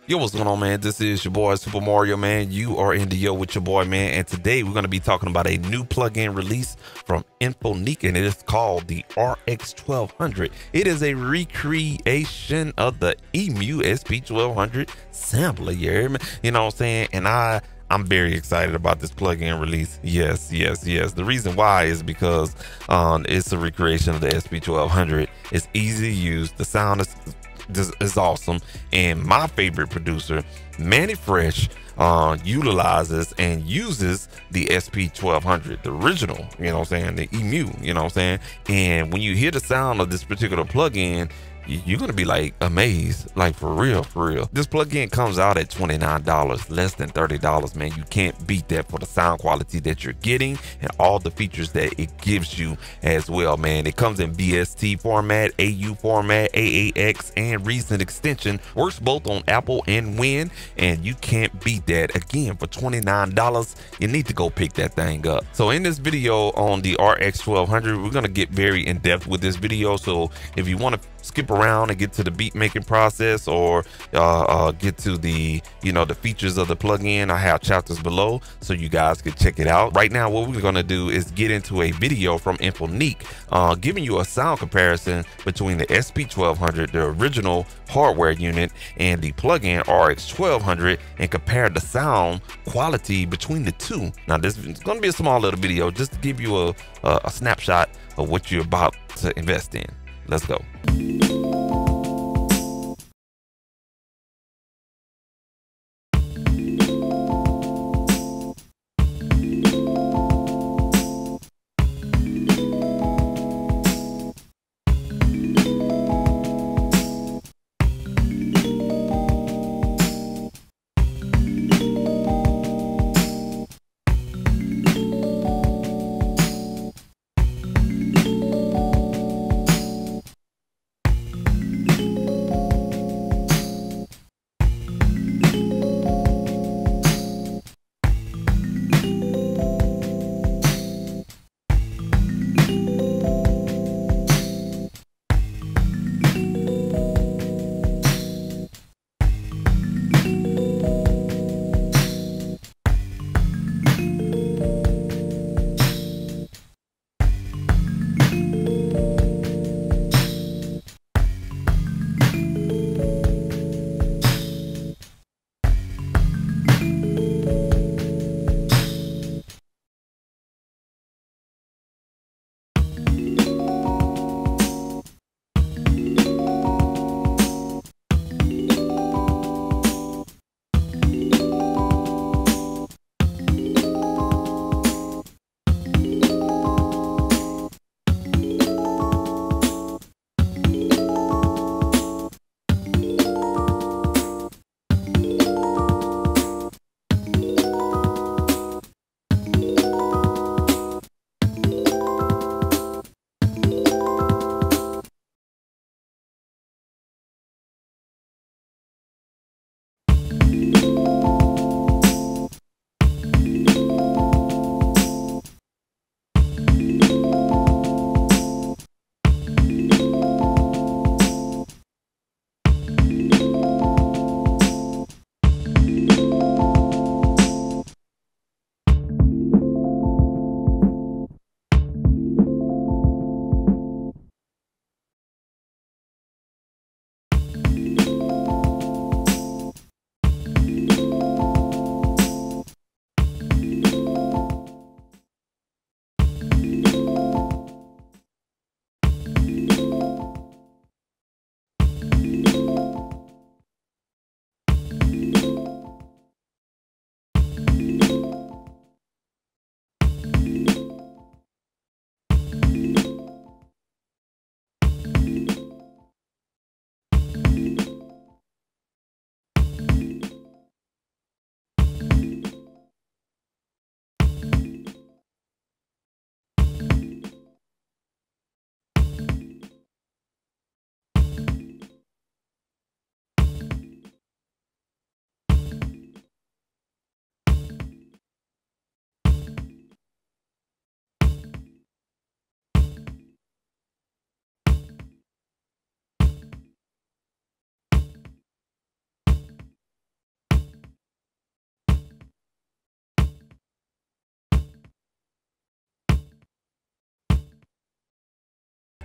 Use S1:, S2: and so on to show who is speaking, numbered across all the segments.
S1: Yo, what's going on, man? This is your boy Super Mario, man. You are in the Yo with your boy, man. And today we're going to be talking about a new plugin release from Infonique, and it is called the RX1200. It is a recreation of the EMU SP1200 sampler, you hear me? You know what I'm saying? And I'm very excited about this plugin release. Yes. The reason why is because it's a recreation of the SP1200. It's easy to use. The sound is awesome, and my favorite producer, Mannie Fresh, utilizes and uses the SP1200, the original, you know what I'm saying, the EMU, you know what I'm saying. And when you hear the sound of this particular plugin, you're gonna be like amazed, like for real. This plugin comes out at $29, less than $30, man. You can't beat that for the sound quality that you're getting and all the features that it gives you as well, man. It comes in VST format, AU format, AAX, and Reason extension. Works both on Apple and Win, and you can't beat that. Again, for $29, you need to go pick that thing up. So in this video on the RX1200, we're gonna get very in depth with this video. So if you want to skip around and get to the beat making process, or get to the the features of the plugin, I have chapters below so you guys can check it out. Right now what we're going to do is get into a video from Infonique, giving you a sound comparison between the SP1200, the original hardware unit, and the plugin RX1200, and compare the sound quality between the two. Now this is going to be a small little video just to give you a snapshot of what you're about to invest in. Let's go.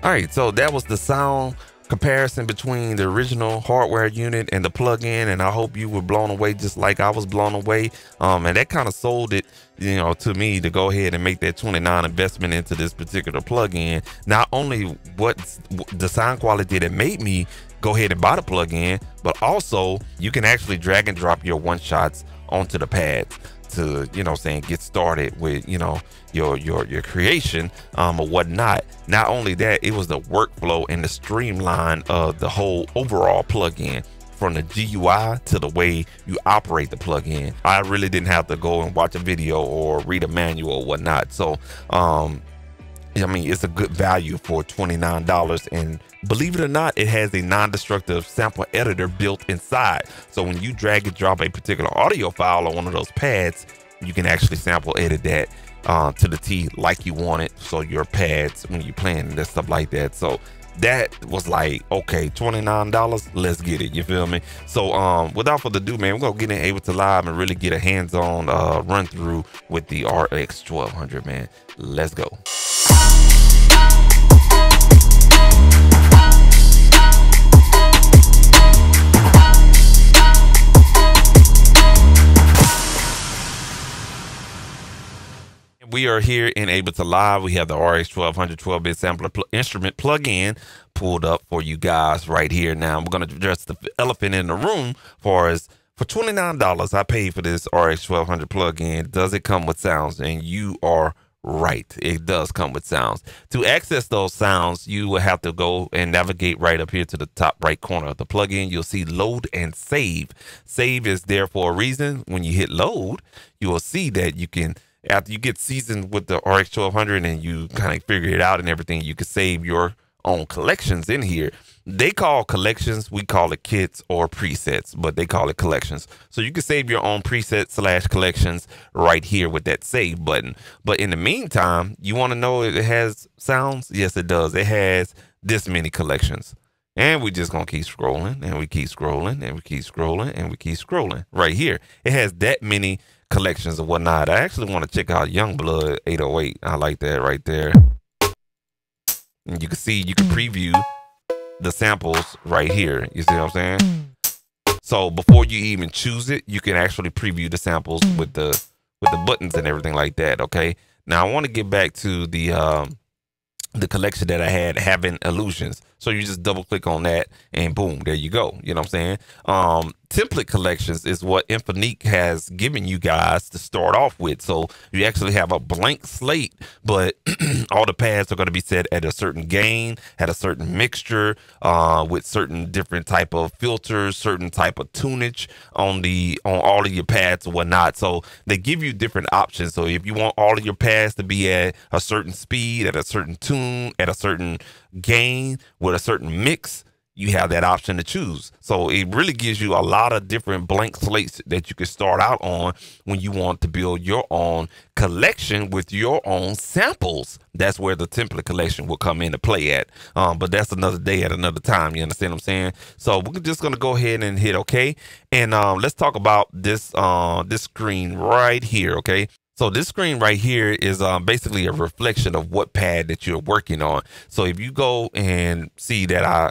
S1: All right, so that was the sound comparison between the original hardware unit and the plug-in, and I hope you were blown away just like I was blown away. And that kind of sold it, you know, to me to go ahead and make that 29 investment into this particular plug-in. Not only what the sound quality that made me go ahead and buy the plug-in, but also you can actually drag and drop your one shots onto the pads to, you know, saying get started with, you know, your creation or whatnot. Not only that, it was the workflow and the streamline of the whole overall plugin, from the GUI to the way you operate the plugin. I really didn't have to go and watch a video or read a manual or whatnot. So I mean, it's a good value for $29, and believe it or not, it has a non-destructive sample editor built inside. So when you drag and drop a particular audio file on one of those pads, you can actually sample edit that to the T like you want it. So your pads, when you're playing and stuff like that. So that was like, okay, $29, let's get it. You feel me? So without further ado, man, we're gonna get in Ableton Live and really get a hands-on run through with the RX 1200, man. Let's go. We are here in Ableton Live. We have the RX 1200 12-bit sampler instrument plug-in pulled up for you guys right here. Now we're going to address the elephant in the room. For $29, I paid for this RX 1200 plug-in. Does it come with sounds? And you are right, it does come with sounds. To access those sounds, you will have to go and navigate right up here to the top right corner of the plugin. You'll see load and save. Save is there for a reason. When you hit load, you will see that you can, after you get seasoned with the RX 1200 and you kind of figure it out and everything, you can save your own collections in here. They call collections, we call it kits or presets, but they call it collections. So you can save your own presets / collections right here with that save button. But in the meantime, you want to know if it has sounds? Yes, it does. It has this many collections. And we're just going to keep scrolling, and we keep scrolling, and we keep scrolling, and we keep scrolling right here. It has that many collections and whatnot. I actually want to check out Youngblood 808. I like that right there. And you can see, you can preview the samples right here. You see what I'm saying? So before you even choose it, you can actually preview the samples with the buttons and everything like that. Okay. Now I want to get back to the collection that I had, Having Illusions. So you just double click on that and boom, there you go. You know what I'm saying? Template collections is what Infonique has given you guys to start off with. So you actually have a blank slate, but all the pads are going to be set at a certain gain, at a certain mixture, with certain different type of filters, certain type of tunage on all of your pads and whatnot. So they give you different options. So if you want all of your pads to be at a certain speed, at a certain tune, at a certain gain, with a certain mix, you have that option to choose. So it really gives you a lot of different blank slates that you can start out on when you want to build your own collection with your own samples. That's where the template collection will come into play at. But that's another day at another time. You understand what I'm saying? So we're just going to go ahead and hit OK. And let's talk about this screen right here. OK. So this screen right here is basically a reflection of what pad that you're working on. So if you go and see that I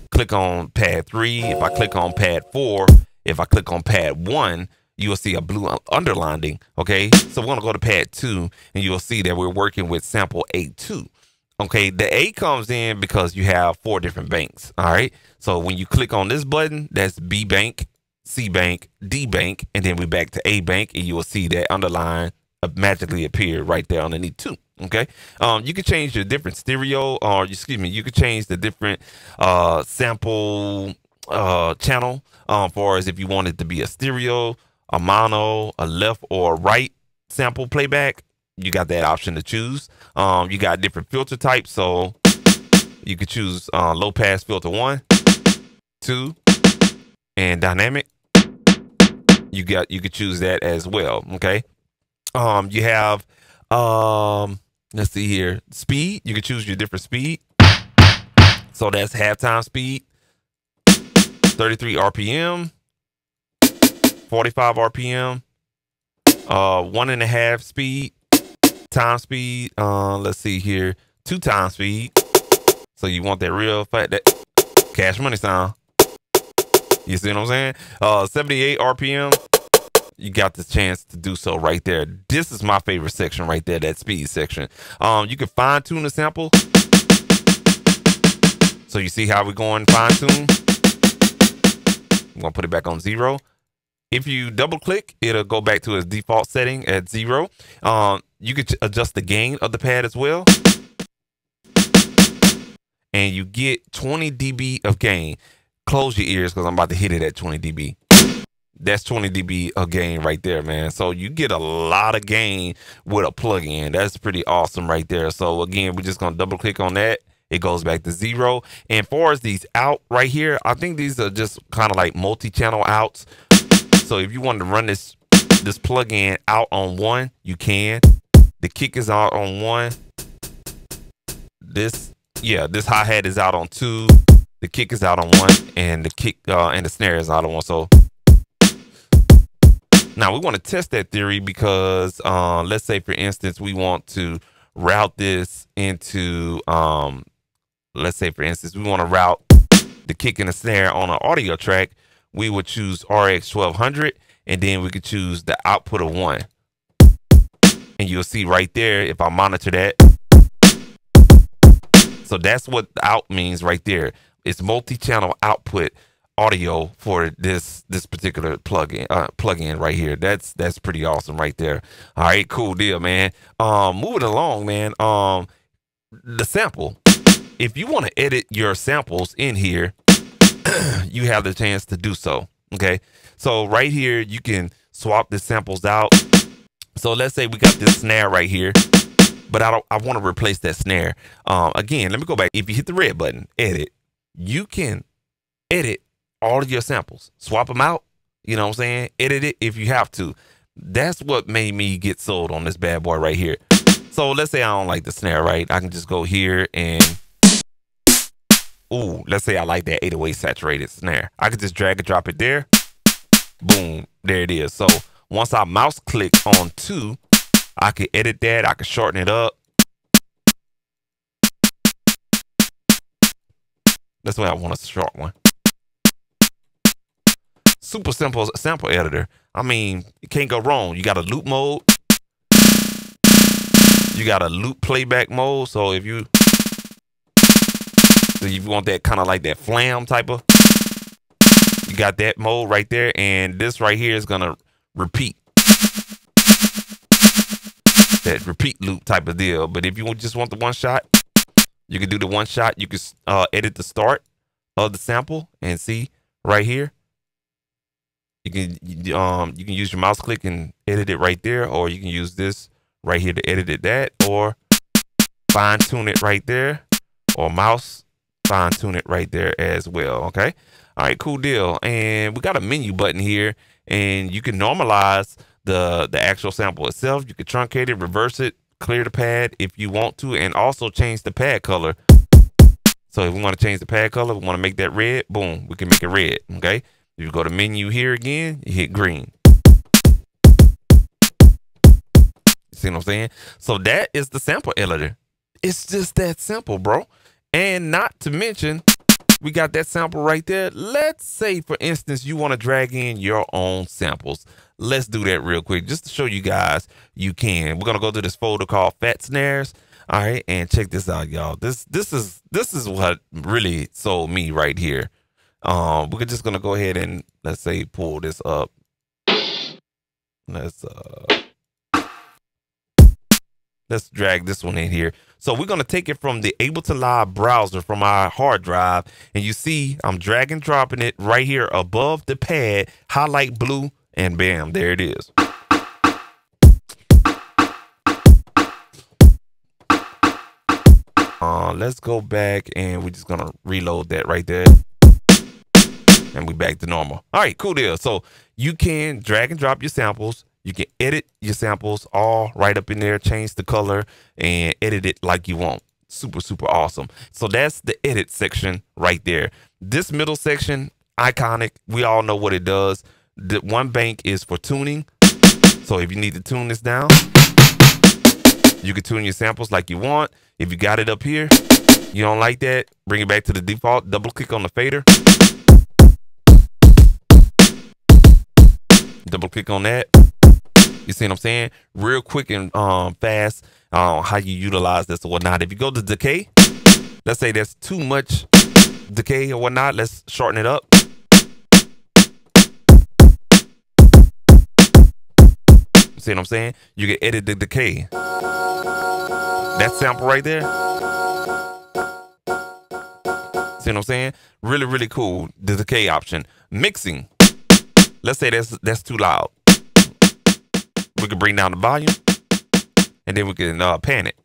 S1: click on pad 3, if I click on pad 4, if I click on pad 1, you will see a blue underlining. Okay, so we're gonna go to pad 2 and you'll see that we're working with sample A2. Okay, the A comes in because you have 4 different banks. All right, so when you click on this button, that's B bank, C bank, D bank, and then we're back to A bank, and you will see that underline magically appear right there underneath 2. Okay, you can change the different stereo, or excuse me, you can change the different sample channel for as if you want it to be a stereo, a mono, a left or right sample playback. You got that option to choose. You got different filter types, so you could choose low pass filter 1, 2, and dynamic. You could choose that as well. Okay, you have let's see here, speed. You can choose your different speed. So that's halftime speed, 33 RPM, 45 RPM, 1.5 speed, time speed. Let's see here, 2 times speed, So you want that real fat, that Cash Money sound. You see what I'm saying? 78 RPM. You got the chance to do so right there. This is my favorite section right there, that speed section. You can fine tune the sample. So you see how we're going fine tune? I'm gonna put it back on 0. If you double click, it'll go back to its default setting at 0. You can adjust the gain of the pad as well. And you get 20 dB of gain. Close your ears because I'm about to hit it at 20 dB. That's 20 dB of gain right there, man. So you get a lot of gain with a plug-in. That's pretty awesome right there. So again, we're just gonna double click on that. It goes back to 0. And far as these out right here, I think these are just kind of like multi-channel outs. So if you wanted to run this plug-in out on 1, you can. The kick is out on 1. This hi-hat is out on 2. The kick is out on 1, and the kick and the snare is out on 1. So now we want to test that theory because let's say, for instance, we want to route this into let's say, for instance, we want to route the kick and the snare on an audio track. We would choose RX 1200, and then we could choose the output of 1. And you'll see right there, if I monitor that. So that's what the out means right there. It's multi-channel output audio for this particular plugin right here. That's pretty awesome right there. All right, cool deal, man. Moving along, man. The sample. If you want to edit your samples in here, you have the chance to do so. Okay, so right here you can swap the samples out. So let's say we got this snare right here, but I want to replace that snare. Again, let me go back. If you hit the red button, edit, you can edit all of your samples, swap them out. You know what I'm saying? Edit it if you have to. That's what made me get sold on this bad boy right here. So let's say I don't like the snare, right? I can just go here and, ooh, let's say I like that 808 saturated snare. I could just drag and drop it there. Boom, there it is. So once I mouse click on 2, I can edit that. I can shorten it up. That's why I want a short one. Super simple sample editor. I mean, you can't go wrong. You got a loop mode. You got a loop playback mode. So if you want that kind of like that flam type of, you got that mode right there. And this right here is going to repeat. That repeat loop type of deal. But if you just want the one shot, you can do the one shot. You can edit the start of the sample and see right here. You can use your mouse click and edit it right there, or you can use this right here to edit it that, or fine tune it right there, or mouse fine tune it right there as well. Okay. All right, cool deal. And we got a menu button here, and you can normalize the actual sample itself. You can truncate it, reverse it, clear the pad if you want to, and also change the pad color. So if we want to change the pad color, we want to make that red, boom, we can make it red. Okay. If you go to menu here again, you hit green. See what I'm saying? So that is the sample editor. It's just that simple, bro. And not to mention, we got that sample right there. Let's say, for instance, you want to drag in your own samples. Let's do that real quick, just to show you guys you can. We're gonna go to this folder called Fat Snares. All right, and check this out, y'all. This is what really sold me right here. We're just gonna go ahead and, let's say, pull this up. Let's drag this one in here. So we're going to take it from the Ableton Live browser from our hard drive. And you see, I'm drag and dropping it right here above the pad, highlight blue, and bam, there it is. Let's go back, and we're just going to reload that right there. And we back to normal. All right, cool deal. So you can drag and drop your samples. You can edit your samples all right up in there, change the color, and edit it like you want. Super, super awesome. So that's the edit section right there. This middle section, iconic. We all know what it does. The one bank is for tuning. So if you need to tune this down, you can tune your samples like you want. If you got it up here, You don't like that? Bring it back to the default. Double click on the fader. Double click on that. You see what I'm saying? Real quick and fast how you utilize this or whatnot. If you go to decay, let's say there's too much decay or whatnot. Let's shorten it up. See what I'm saying? You can edit the decay. That sample right there. See what I'm saying? Really, really cool. The decay option. Mixing. Let's say that's too loud. We can bring down the volume, and then we can pan it.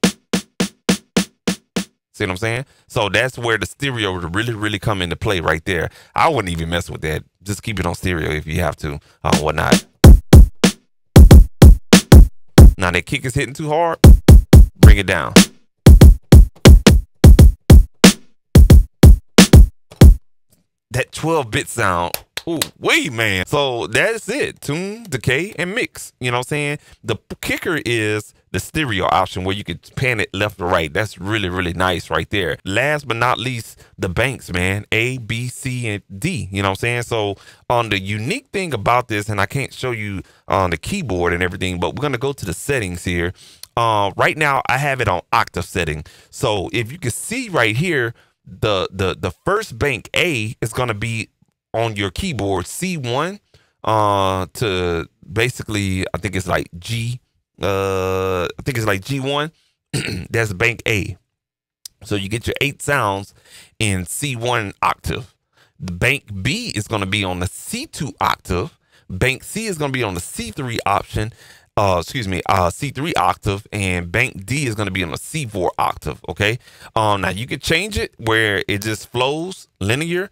S1: See what I'm saying? So that's where the stereo would really, really come into play right there. I wouldn't even mess with that. Just keep it on stereo if you have to, whatnot. Now that kick is hitting too hard, bring it down. That 12-bit sound. Ooh, wait, man. So that's it. Tune, decay, and mix. You know what I'm saying? The kicker is the stereo option where you can pan it left or right. That's really, really nice right there. Last but not least, the banks, man. A, B, C, and D. You know what I'm saying? So the unique thing about this, and I can't show you on the keyboard and everything, but we're going to go to the settings here. Right now, I have it on octave setting. So if you can see right here, the first bank A is going to be on your keyboard C1 to basically I think it's like G1. That's bank A. So you get your 8 sounds in C1 octave. The bank B is going to be on the C2 octave. Bank C is going to be on the C3 option. C3 octave, and bank D is going to be on a C4 octave. Okay. Now you can change it where it just flows linear.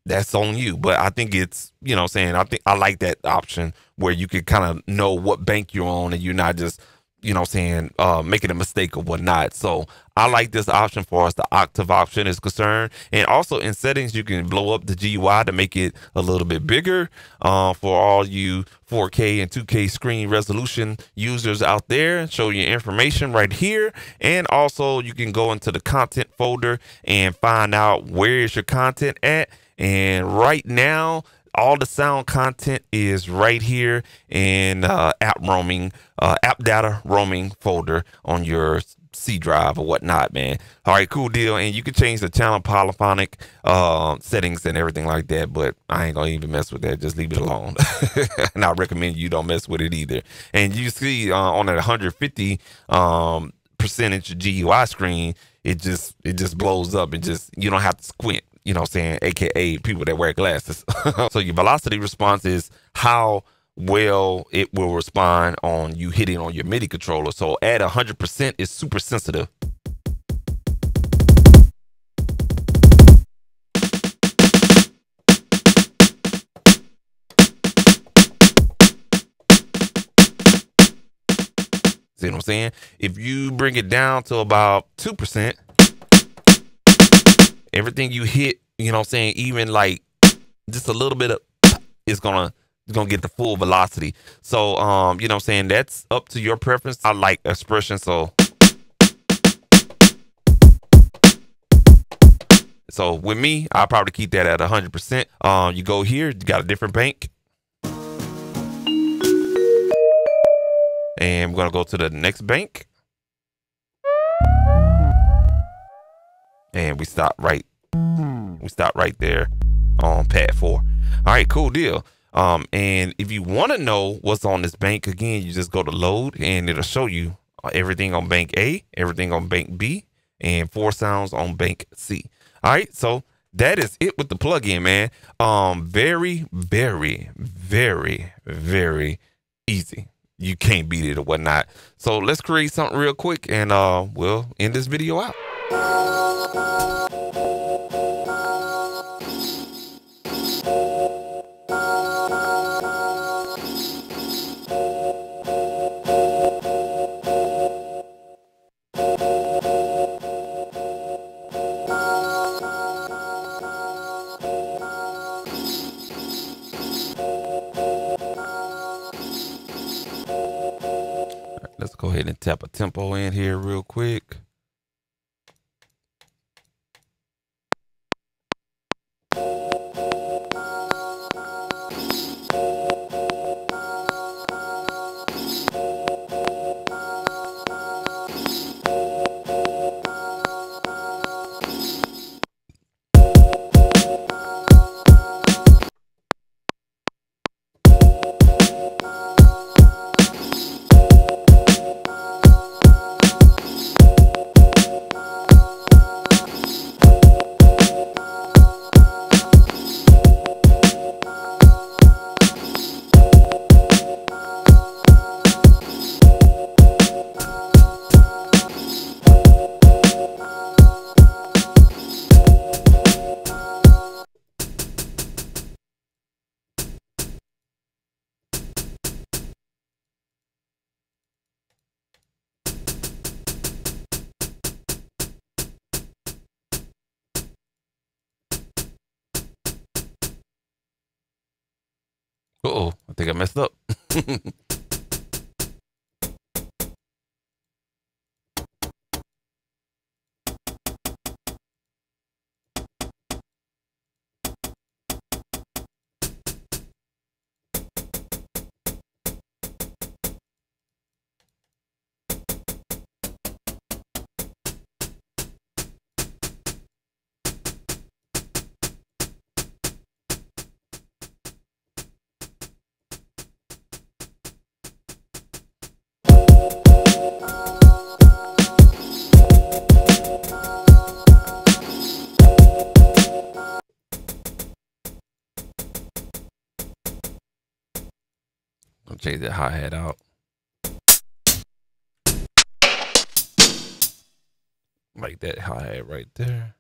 S1: That's on you, but I think it's, you know what I'm saying, I like that option where you can kind of know what bank you're on and you're not just, you know what I'm saying, making a mistake or whatnot. So I like this option for us. The octave option is concerned. And also in settings, you can blow up the GUI to make it a little bit bigger for all you 4K and 2K screen resolution users out there. Show your information right here. And also you can go into the content folder and find out where is your content at. And right now, all the sound content is right here in app data roaming folder on your C drive or whatnot, man. All right, cool deal. And you can change the channel polyphonic settings and everything like that, but I ain't gonna even mess with that. Just leave it alone. And I recommend you don't mess with it either. And you see on that 150 percentage GUI screen, it just blows up and just, you don't have to squint. You know what I'm saying? AKA people that wear glasses. So your velocity response is how well it will respond on you hitting on your MIDI controller. So at 100% is super sensitive. See what I'm saying? If you bring it down to about 2%, everything you hit, you know what I'm saying, even like just a little bit of it's gonna get the full velocity. So you know what I'm saying, that's up to your preference. I like expression, so with me, I'll probably keep that at 100%. You go here, you got a different bank. And we're gonna go to the next bank. And we stop right there on pad 4. All right, cool deal. And if you want to know what's on this bank, again, you just go to load and it'll show you everything on bank A, everything on bank B, and 4 sounds on bank C. All right, so that is it with the plugin, man. Very, very, very, very easy. You can't beat it or whatnot. So let's create something real quick and we'll end this video out. Let's go ahead and tap a tempo in here real quick. Uh-oh, I think I messed up. I'll change that hi-hat out. Like that hi-hat right there.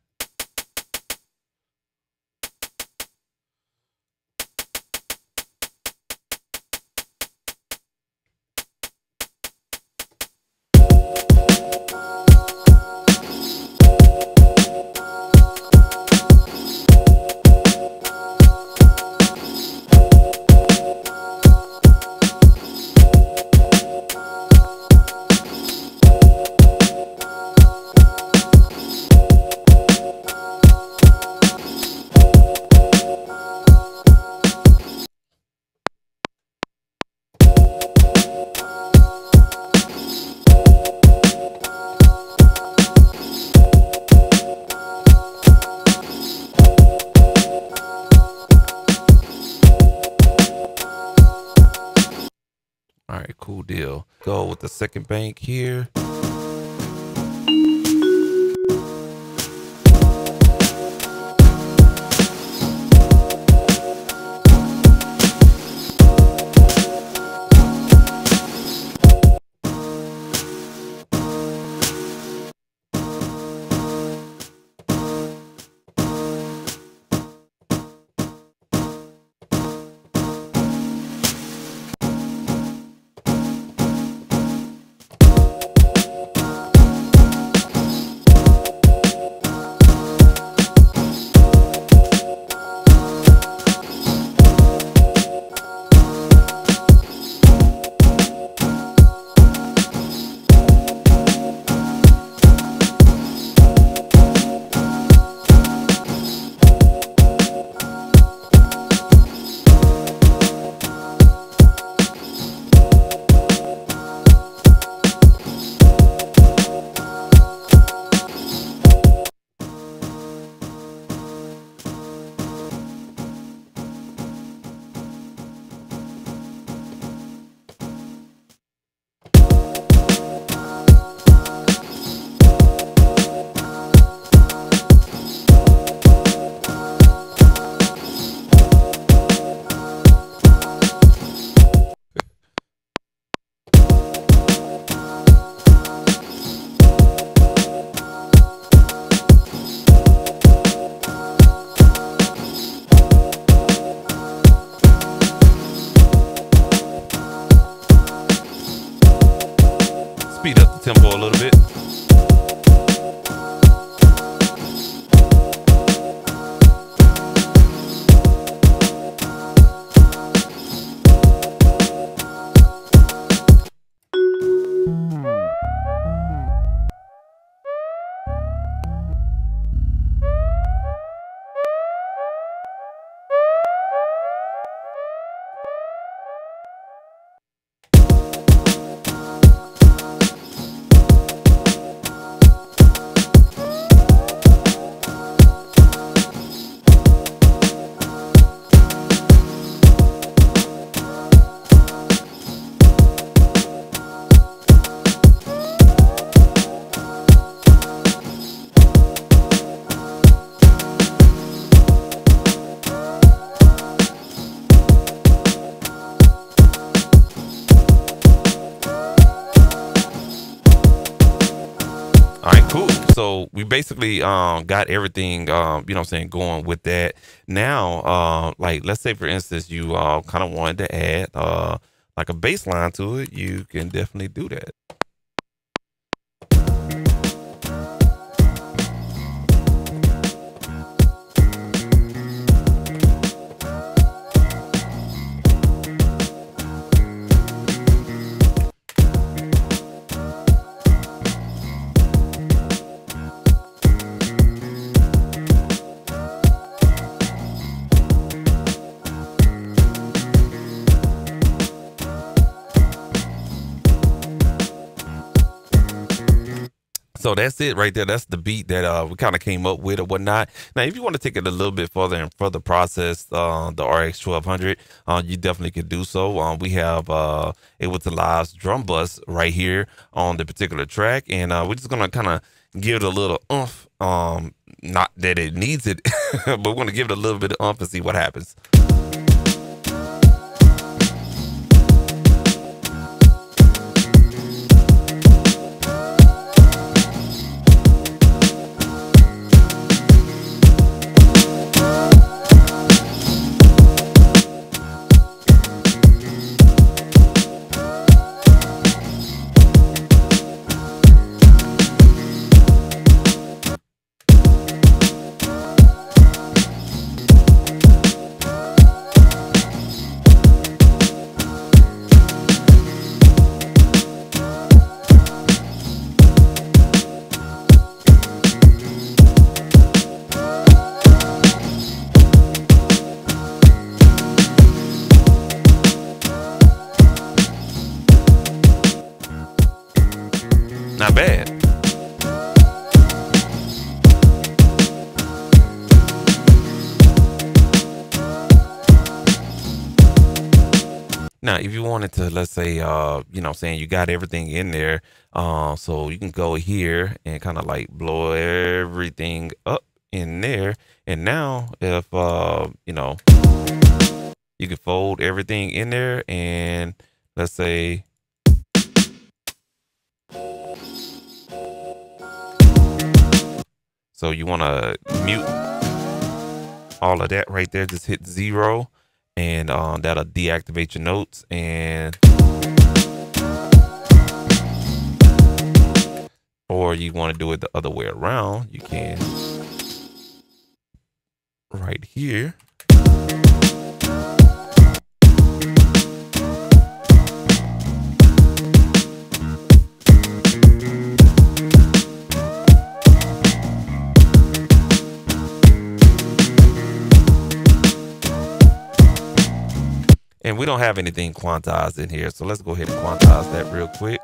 S1: All right, cool deal. Go with the second bank here. Speed up the tempo a little bit. All right, cool. So we basically got everything you know what I'm saying going with that. Now like let's say for instance you kind of wanted to add like a bass line to it, you can definitely do that. So that's it right there. That's the beat that we kind of came up with or whatnot. Now, if you want to take it a little bit further and further process the RX 1200, you definitely could do so. We have Ableton Live's drum bus right here on the particular track, and we're just gonna kind of give it a little oomph. Not that it needs it, but we're gonna give it a little bit of oomph and see what happens. Not bad. Now, if you wanted to, let's say, saying you got everything in there, so you can go here and kind of like blow everything up in there. And now if, you can fold everything in there and let's say, so you want to mute all of that right there, just hit 0 and that'll deactivate your notes. And or you want to do it the other way around, you can right here. And we don't have anything quantized in here, so let's go ahead and quantize that real quick.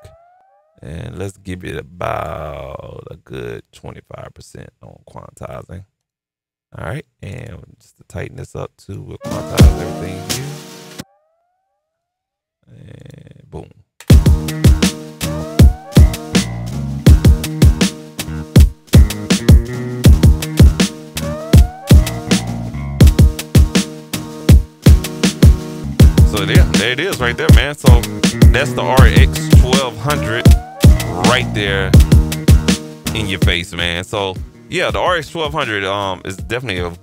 S1: And let's give it about a good 25% on quantizing. All right, and just to tighten this up too, we'll quantize everything here. And boom. So there it is right there, man. So that's the RX 1200 right there in your face, man. So yeah, the RX 1200 is definitely it's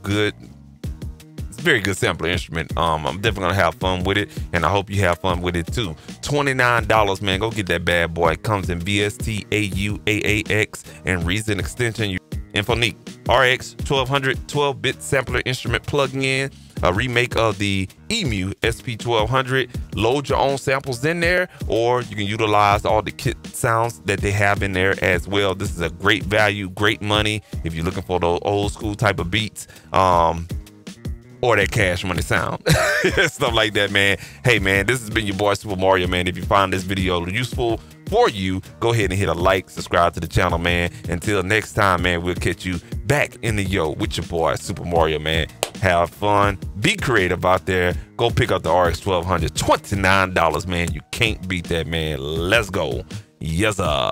S1: a very good sampler instrument. I'm definitely gonna have fun with it, and I hope you have fun with it too. $29, man. Go get that bad boy. It comes in VST, AU, AAX, and Reason extension. Infonique RX 1200 12-bit sampler instrument plug-in. A remake of the EMU SP1200. Load your own samples in there, or you can utilize all the kit sounds that they have in there as well. This is a great value, great money if you're looking for those old school type of beats, or that Cash Money sound, stuff like that, man. Hey, man, this has been your boy Super Mario, man. If you found this video useful for you, go ahead and hit a like, subscribe to the channel, man. Until next time, man, we'll catch you back in the yo with your boy Super Mario, man. Have fun, be creative out there. Go pick up the RX 1200, $29, man. You can't beat that, man. Let's go. Yes, sir.